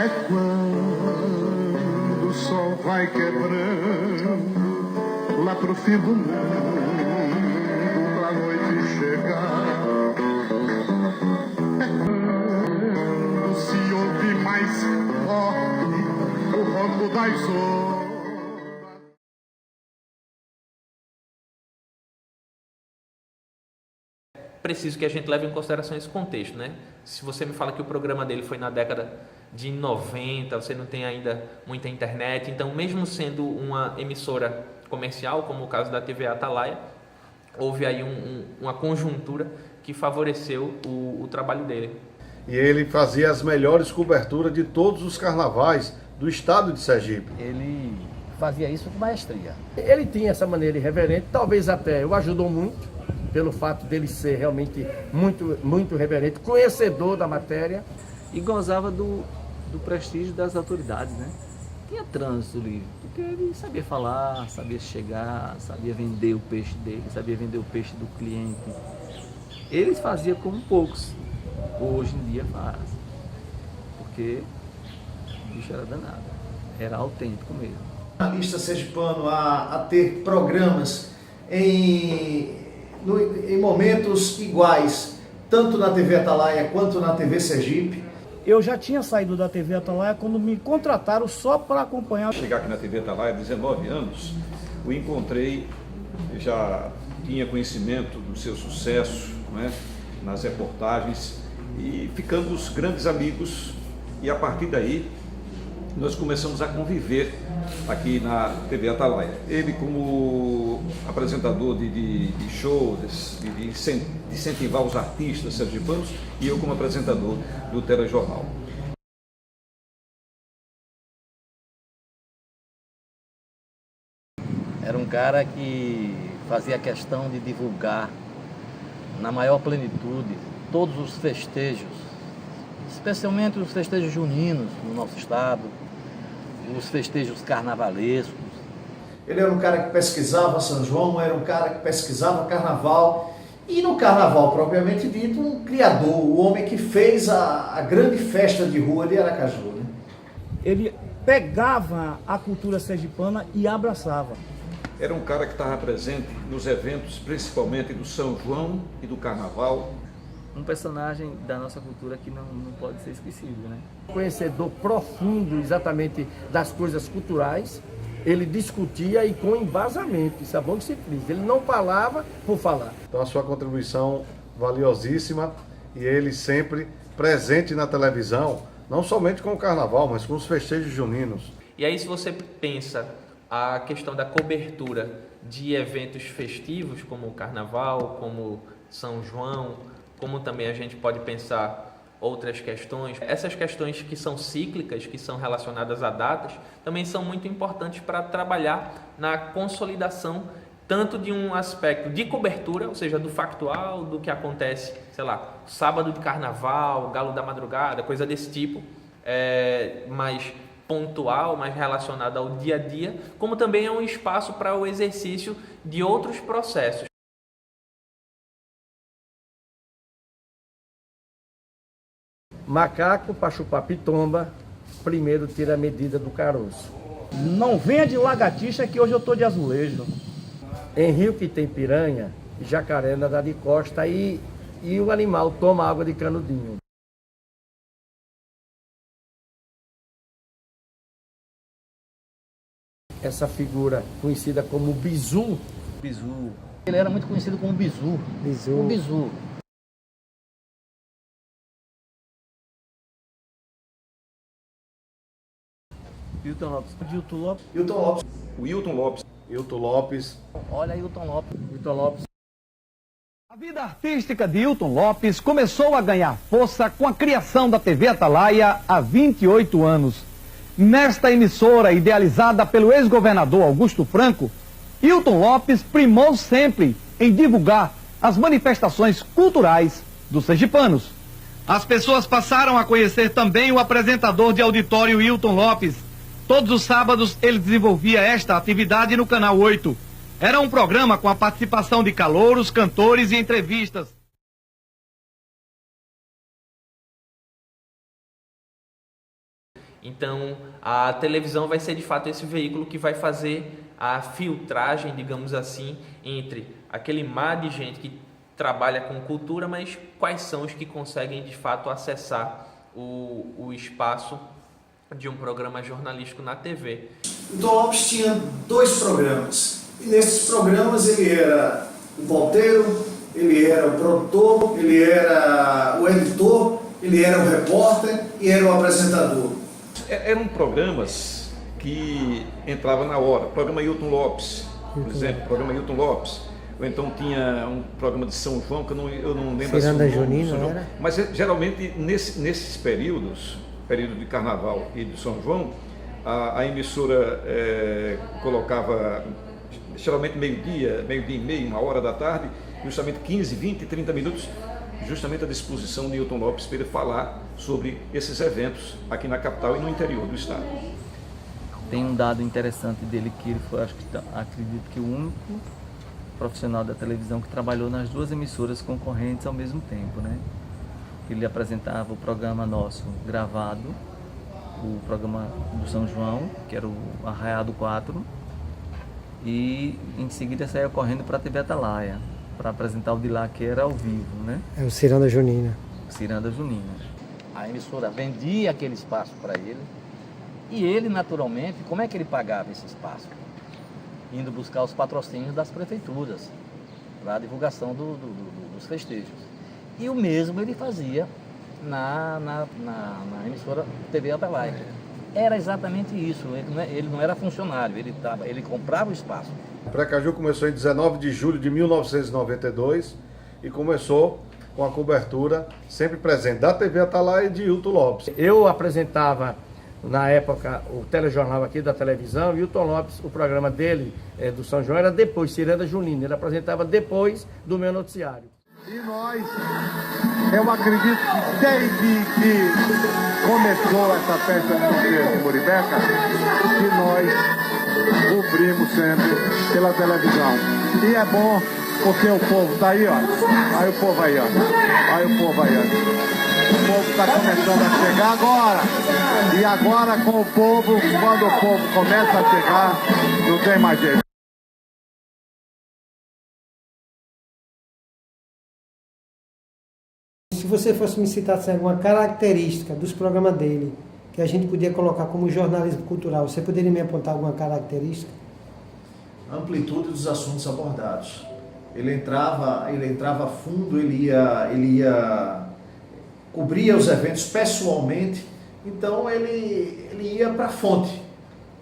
É quando o sol vai quebrando lá pro fim do mundo, pra noite chegar. É quando se ouve mais forte o ronco das ondas. Preciso que a gente leve em consideração esse contexto, né? Se você me fala que o programa dele foi na década de 90, você não tem ainda muita internet, então mesmo sendo uma emissora comercial, como o caso da TV Atalaia, houve aí uma conjuntura que favoreceu o trabalho dele. E ele fazia as melhores coberturas de todos os carnavais do estado de Sergipe. Ele fazia isso com maestria. Ele tinha essa maneira irreverente, talvez até o ajudou muito, pelo fato dele ser realmente muito reverente, conhecedor da matéria. E gozava do prestígio das autoridades, né? Tinha trânsito livre, porque ele sabia falar, sabia chegar, sabia vender o peixe dele, sabia vender o peixe do cliente. Eles faziam como poucos, hoje em dia faz, porque o bicho era danado, era autêntico mesmo. Jornalista sergipano a ter programas em momentos iguais, tanto na TV Atalaia quanto na TV Sergipe. Eu já tinha saído da TV Atalaia quando me contrataram só para acompanhar. Chegar aqui na TV Atalaia, 19 anos, o encontrei, já tinha conhecimento do seu sucesso, né, nas reportagens, e ficamos grandes amigos, e a partir daí nós começamos a conviver aqui na TV Atalaia. Ele como apresentador de shows, de incentivar os artistas sergipanos, e eu como apresentador do telejornal. Era um cara que fazia questão de divulgar na maior plenitude todos os festejos, especialmente os festejos juninos no nosso estado, os festejos carnavalescos. Ele era um cara que pesquisava São João, era um cara que pesquisava carnaval, e no carnaval propriamente dito, um criador, o homem que fez a grande festa de rua de Aracaju, né? Ele pegava a cultura sergipana e abraçava. Era um cara que estava presente nos eventos, principalmente do São João e do Carnaval. Um personagem da nossa cultura que não pode ser esquecido, né? Conhecedor profundo exatamente das coisas culturais, ele discutia e com embasamento, isso é bom que se frisa. Ele não falava por falar. Então a sua contribuição valiosíssima, e ele sempre presente na televisão, não somente com o carnaval, mas com os festejos juninos. E aí, se você pensa a questão da cobertura de eventos festivos, como o Carnaval, como São João, como também a gente pode pensar outras questões. Essas questões que são cíclicas, que são relacionadas a datas, também são muito importantes para trabalhar na consolidação tanto de um aspecto de cobertura, ou seja, do factual, do que acontece, sei lá, sábado de carnaval, galo da madrugada, coisa desse tipo, mais pontual, mais relacionado ao dia a dia, como também é um espaço para o exercício de outros processos. Macaco para chupar pitomba, primeiro tira a medida do caroço. Não venha de lagartixa que hoje eu estou de azulejo. Em rio que tem piranha, jacaré nada de costa e o animal toma água de canudinho. Essa figura conhecida como bizu. Bizu. Ele era muito conhecido como bizu. Bizu. O bizu. Hilton Lopes. Hilton Lopes. Hilton Lopes. O Hilton Lopes. Hilton Lopes. Olha Hilton Lopes. Hilton Lopes. A vida artística de Hilton Lopes começou a ganhar força com a criação da TV Atalaia há 28 anos. Nesta emissora, idealizada pelo ex-governador Augusto Franco, Hilton Lopes primou sempre em divulgar as manifestações culturais dos sergipanos. As pessoas passaram a conhecer também o apresentador de auditório Hilton Lopes. Todos os sábados ele desenvolvia esta atividade no Canal 8. Era um programa com a participação de calouros, cantores e entrevistas. Então, a televisão vai ser de fato esse veículo que vai fazer a filtragem, digamos assim, entre aquele mar de gente que trabalha com cultura, mas quais são os que conseguem de fato acessar o espaço de um programa jornalístico na TV. O Tom Lopes tinha 2 programas, e nesses programas ele era o pauteiro, ele era o produtor, ele era o editor, ele era o repórter e era o apresentador. Eram programas que entravam na hora. O programa Hilton Lopes, por exemplo, o programa Hilton Lopes. Ou então tinha um programa de São João, que eu não lembro assim o nome, Junina, era? Mas geralmente nesses períodos, período de Carnaval e de São João, a emissora colocava geralmente meio-dia e meio, 1h da tarde, justamente 15, 20, 30 minutos, justamente à disposição de Hilton Lopes para ele falar sobre esses eventos aqui na capital e no interior do estado. Tem um dado interessante dele que ele foi, acredito que o único profissional da televisão que trabalhou nas 2 emissoras concorrentes ao mesmo tempo, né? Ele apresentava o programa nosso gravado, o programa do São João, que era o Arraiado 4, e em seguida saía correndo para a TV Atalaia, para apresentar o de lá, que era ao vivo, né? É o Ciranda Junina. Ciranda Junina. A emissora vendia aquele espaço para ele, e ele, naturalmente, como é que ele pagava esse espaço? Indo buscar os patrocínios das prefeituras para a divulgação dos festejos. E o mesmo ele fazia na emissora TV Atalaia. Era exatamente isso, ele não era funcionário, ele comprava o espaço. O Precaju começou em 19 de julho de 1992 e começou com a cobertura sempre presente da TV Atalaia e de Hilton Lopes. Eu apresentava, na época, o telejornal aqui da televisão, e o Tom Lopes, o programa dele, do São João, era depois, Ciranda Junina. Ele apresentava depois do meu noticiário. E nós, eu acredito que desde que começou essa festa de Muribeca, que nós cobrimos sempre pela televisão. E é bom porque o povo tá aí, ó. Aí o povo aí, ó. Aí o povo aí, ó. O povo está começando a chegar agora. E agora com o povo, quando o povo começa a chegar, não tem mais jeito. Se você fosse me citar alguma característica dos programas dele, que a gente podia colocar como jornalismo cultural, você poderia me apontar alguma característica? A amplitude dos assuntos abordados. Ele entrava a fundo, ele cobria os eventos pessoalmente, então ele ia para a fonte,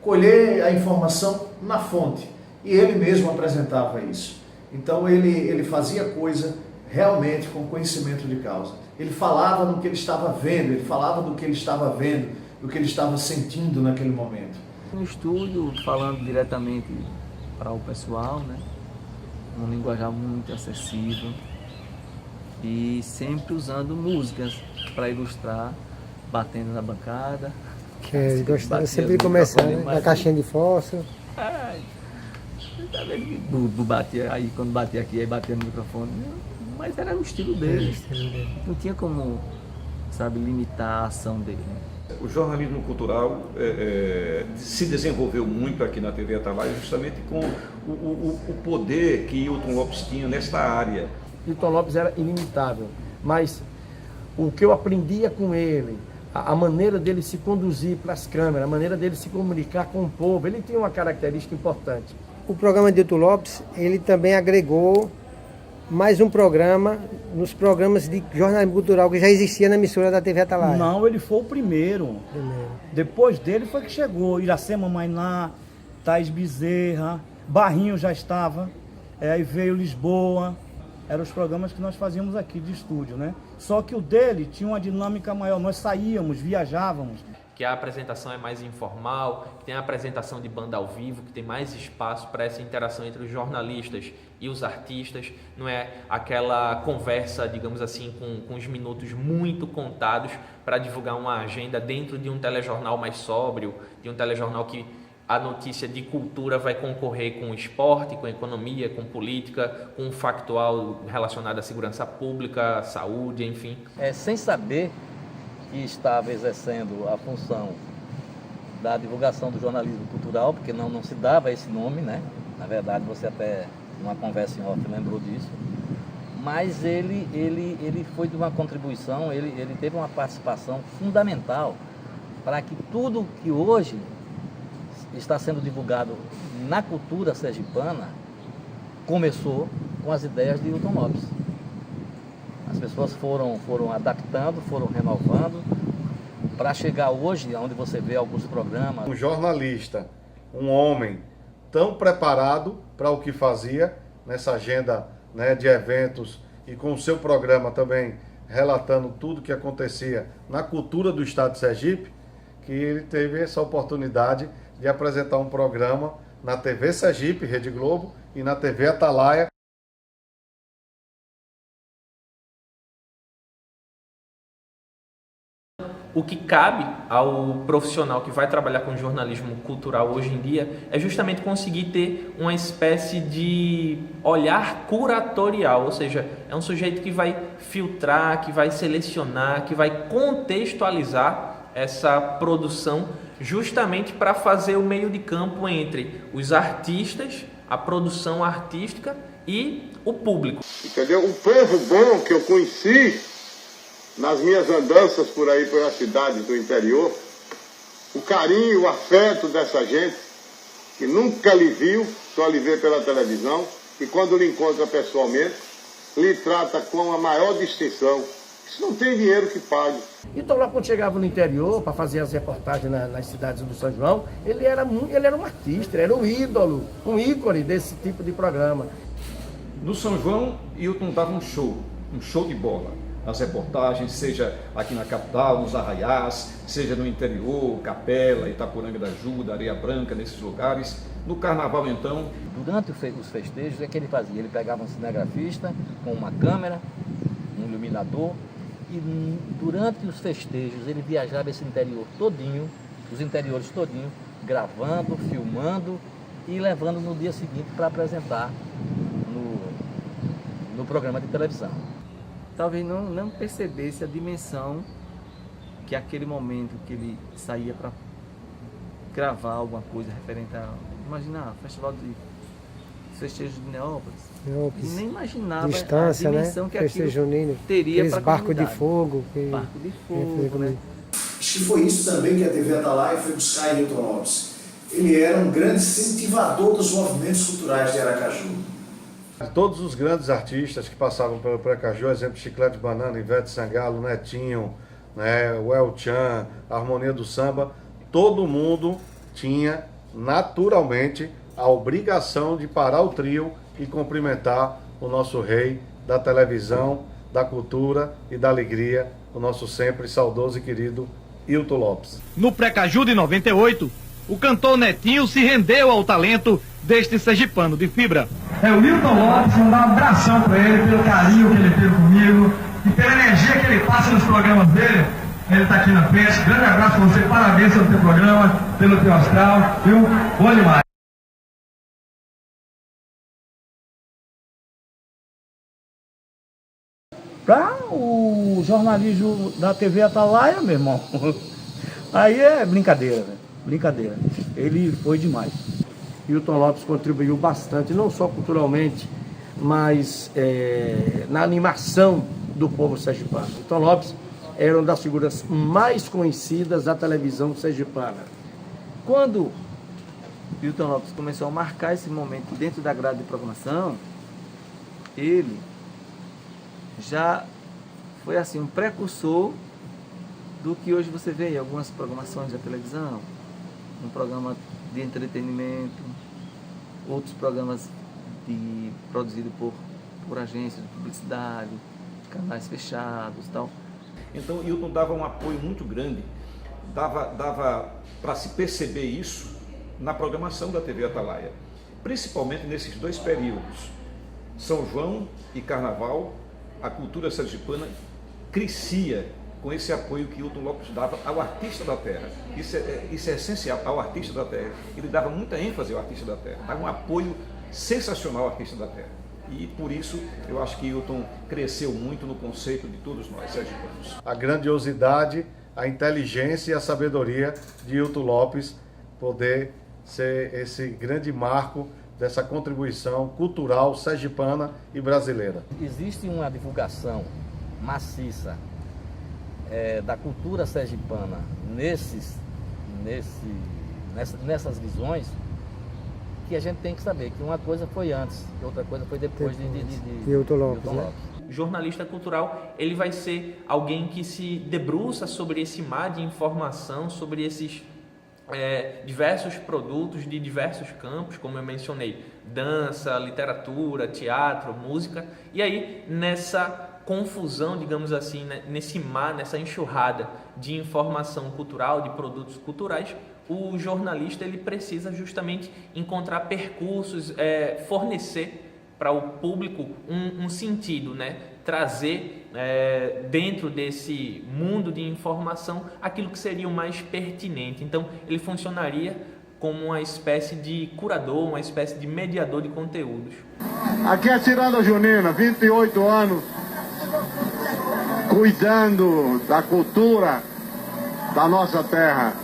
colher a informação na fonte, e ele mesmo apresentava isso. Então ele fazia coisa realmente com conhecimento de causa. Ele falava do que ele estava vendo, ele falava do que ele estava vendo, do que ele estava sentindo naquele momento. No estúdio, falando diretamente para o pessoal, né? Um linguajar muito acessível e sempre usando músicas para ilustrar, batendo na bancada. Que ele gostava sempre de começar, né? Da caixinha de fósforo. Batia, aí quando batia aqui, aí batia no microfone. Mas era o estilo dele. Não tinha como, sabe, limitar a ação dele. O jornalismo cultural se desenvolveu muito aqui na TV Atalaia justamente com o poder que Hilton Lopes tinha nesta área. Hilton Lopes era ilimitável, mas o que eu aprendia com ele, a maneira dele se conduzir para as câmeras, a maneira dele se comunicar com o povo, ele tinha uma característica importante. O programa de Hilton Lopes, ele também agregou mais um programa nos programas de jornalismo cultural que já existia na emissora da TV Atalaia. Não, ele foi o primeiro. Depois dele foi que chegou Iracema Mainá, Thaís Bezerra, Barrinho já estava, aí veio Lisboa. Eram os programas que nós fazíamos aqui de estúdio, né? Só que o dele tinha uma dinâmica maior. Nós saíamos, viajávamos. Que a apresentação é mais informal, que tem a apresentação de banda ao vivo, que tem mais espaço para essa interação entre os jornalistas e os artistas. Não é aquela conversa, digamos assim, com os minutos muito contados para divulgar uma agenda dentro de um telejornal mais sóbrio, de um telejornal que a notícia de cultura vai concorrer com esporte, com economia, com política, com um factual relacionado à segurança pública, à saúde, enfim. Sem saber que estava exercendo a função da divulgação do jornalismo cultural, porque não se dava esse nome, né? Na verdade, você até, numa conversa em off, lembrou disso. Mas ele foi de uma contribuição, ele teve uma participação fundamental para que tudo que hoje está sendo divulgado na cultura sergipana começou com as ideias de Hilton Lopes. As pessoas foram adaptando, foram renovando, para chegar hoje, onde você vê alguns programas. Um jornalista, um homem tão preparado para o que fazia nessa agenda, né, de eventos e com o seu programa também relatando tudo o que acontecia na cultura do estado de Sergipe, que ele teve essa oportunidade de apresentar um programa na TV Sergipe, Rede Globo, e na TV Atalaia. O que cabe ao profissional que vai trabalhar com jornalismo cultural hoje em dia é justamente conseguir ter uma espécie de olhar curatorial, ou seja, é um sujeito que vai filtrar, que vai selecionar, que vai contextualizar essa produção justamente para fazer o meio de campo entre os artistas, a produção artística e o público. Entendeu? O povo bom que eu conheci nas minhas andanças por aí, pelas cidades do interior, o carinho, o afeto dessa gente, que nunca lhe viu, só lhe vê pela televisão, e quando lhe encontra pessoalmente, lhe trata com a maior distinção. Isso não tem dinheiro que pague. Então lá quando chegava no interior, para fazer as reportagens nas cidades do São João, ele era um artista, ele era um ídolo, um ícone desse tipo de programa. No São João, Hilton dava um show de bola. As reportagens, seja aqui na capital, nos arraiais, seja no interior, Capela, Itaporanga da Ajuda, Areia Branca, nesses lugares. No carnaval, então... Durante os festejos, o que ele fazia? Ele pegava um cinegrafista com uma câmera, um iluminador, e durante os festejos ele viajava esse interior todinho, os interiores todinho, gravando, filmando e levando no dia seguinte para apresentar no programa de televisão. Talvez não percebesse a dimensão que aquele momento que ele saía para gravar alguma coisa referente a, imagina, festival de festejos de Neópolis. E nem imaginava distância, a dimensão, né? Que aquilo junino, teria para a barco de comunidade. fogo. Barco de fogo, né? Acho que foi isso também que a TV Atalaia foi buscar em Hilton Lopes. Ele era um grande incentivador dos movimentos culturais de Aracaju. Todos os grandes artistas que passavam pelo Precaju, exemplo, Chiclete Banana, Ivete Sangalo, Netinho, né, o El Chan, a Harmonia do Samba, todo mundo tinha naturalmente a obrigação de parar o trio e cumprimentar o nosso rei da televisão, da cultura e da alegria, o nosso sempre saudoso e querido Hilton Lopes. No Precaju de 98, o cantor Netinho se rendeu ao talento deste sergipano de fibra. É o Hilton Lopes, vamos dar um abração para ele, pelo carinho que ele teve comigo e pela energia que ele passa nos programas dele. Ele está aqui na frente. Grande abraço para você, parabéns pelo teu programa, pelo teu astral, viu? Bom demais. Para o jornalismo da TV Atalaia, meu irmão, aí é brincadeira, velho. Brincadeira. Ele foi demais. Hilton Lopes contribuiu bastante, não só culturalmente, mas na animação do povo sergipano. Hilton Lopes era uma das figuras mais conhecidas da televisão sergipana. Quando Hilton Lopes começou a marcar esse momento dentro da grade de programação, ele já foi assim um precursor do que hoje você vê em algumas programações da televisão, um programa de entretenimento, outros programas produzidos por agências de publicidade, canais fechados e tal. Então Hilton dava um apoio muito grande, dava para se perceber isso na programação da TV Atalaia, principalmente nesses dois períodos, São João e Carnaval. A cultura sergipana crescia com esse apoio que Hilton Lopes dava ao artista da terra. Isso é essencial, ao artista da terra. Ele dava muita ênfase ao artista da terra, dava um apoio sensacional ao artista da terra. E por isso eu acho que Hilton cresceu muito no conceito de todos nós sergipanos. A grandiosidade a inteligência e a sabedoria de Hilton Lopes poder ser esse grande marco dessa contribuição cultural sergipana e brasileira. Existe uma divulgação maciça da cultura sergipana nessas visões, que a gente tem que saber que uma coisa foi antes e outra coisa foi depois de Hilton Lopes, né? Jornalista cultural, ele vai ser alguém que se debruça sobre esse mar de informação, sobre esses diversos produtos de diversos campos, como eu mencionei, dança, literatura, teatro, música, e aí nessa confusão, digamos assim, né, nesse mar, nessa enxurrada de informação cultural, de produtos culturais, o jornalista ele precisa justamente encontrar percursos, fornecer para o público um sentido, né? Trazer dentro desse mundo de informação aquilo que seria o mais pertinente. Então, ele funcionaria como uma espécie de curador, uma espécie de mediador de conteúdos. Aqui é Ciranda Junina, 28 anos, cuidando da cultura da nossa terra,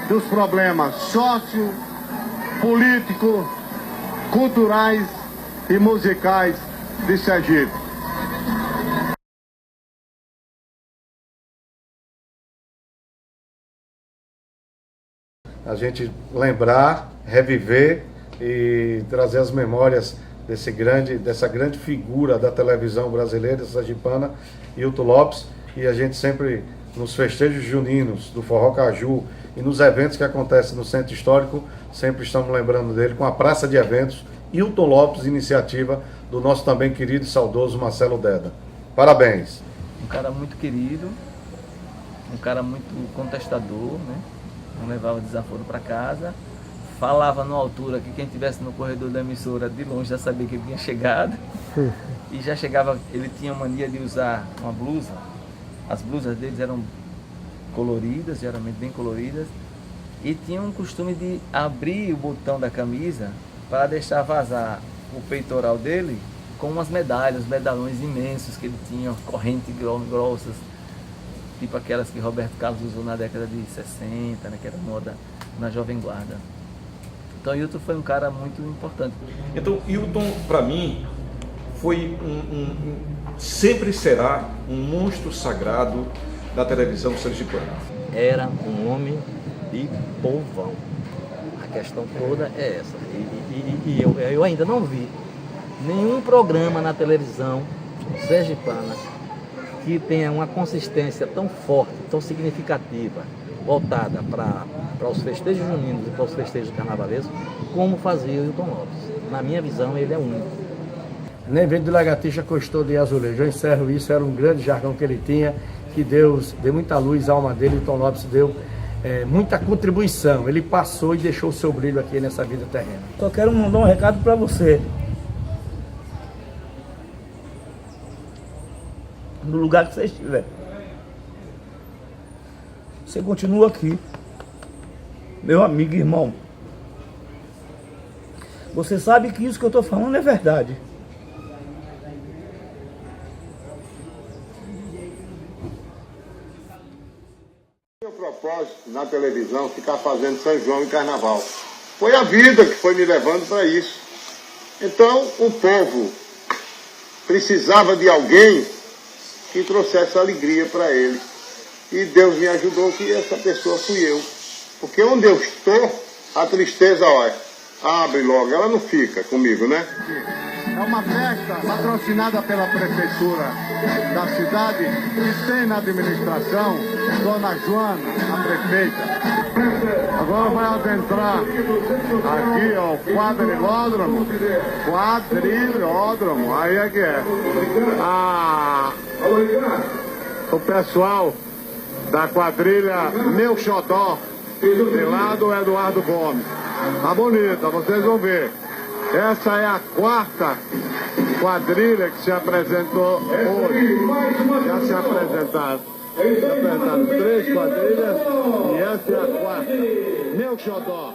dos problemas socio-políticos, culturais e musicais de Sergipe. A gente lembrar, reviver e trazer as memórias dessa grande figura da televisão brasileira, sergipana, Hilton Lopes, e a gente sempre, nos festejos juninos do Forró Caju e nos eventos que acontecem no Centro Histórico, sempre estamos lembrando dele com a praça de eventos Hilton Lopes, iniciativa do nosso também querido e saudoso Marcelo Deda. Parabéns. Um cara muito querido, um cara muito contestador, né? Não levava desaforo para casa, falava numa altura que quem estivesse no corredor da emissora de longe já sabia que ele tinha chegado. E já chegava, ele tinha mania de usar uma blusa, as blusas deles eram coloridas, geralmente bem coloridas, e tinha um costume de abrir o botão da camisa para deixar vazar o peitoral dele com umas medalhas, medalhões imensos que ele tinha, correntes grossas, tipo aquelas que Roberto Carlos usou na década de 60, né, que era moda na Jovem Guarda. Então Hilton foi um cara muito importante. Então Hilton, para mim, foi sempre será um monstro sagrado da televisão sergipana. Era um homem de povão. A questão toda é essa. E eu ainda não vi nenhum programa na televisão sergipana que tenha uma consistência tão forte, tão significativa, voltada para os festejos juninos e para os festejos carnavalescos, como fazia o Hilton Lopes. Na minha visão, ele é único. Nem vendo de lagartixa costou de azulejo. Eu encerro isso, era um grande jargão que ele tinha, que Deus deu muita luz à alma dele. O Hilton Lopes deu muita contribuição. Ele passou e deixou o seu brilho aqui nessa vida terrena. Só quero mandar um recado para você. No lugar que você estiver. Você continua aqui, meu amigo e irmão. Você sabe que isso que eu estou falando é verdade. Meu propósito na televisão ficar fazendo São João e Carnaval. Foi a vida que foi me levando para isso. Então o povo precisava de alguém que trouxesse alegria para ele. E Deus me ajudou que essa pessoa fui eu. Porque onde eu estou, a tristeza, olha, abre logo, ela não fica comigo, né? É uma festa patrocinada pela prefeitura da cidade e tem na administração Dona Joana, a prefeita. Agora vai adentrar aqui, ó, o quadrilódromo. Quadrilódromo, aí é que é. O pessoal da quadrilha Meu Xodó, de lá do Eduardo Gomes. Tá bonita, vocês vão ver. Essa é a quarta quadrilha que se apresentou hoje. Já se apresentaram 3 quadrilhas e essa é a quarta. Meu Xodó.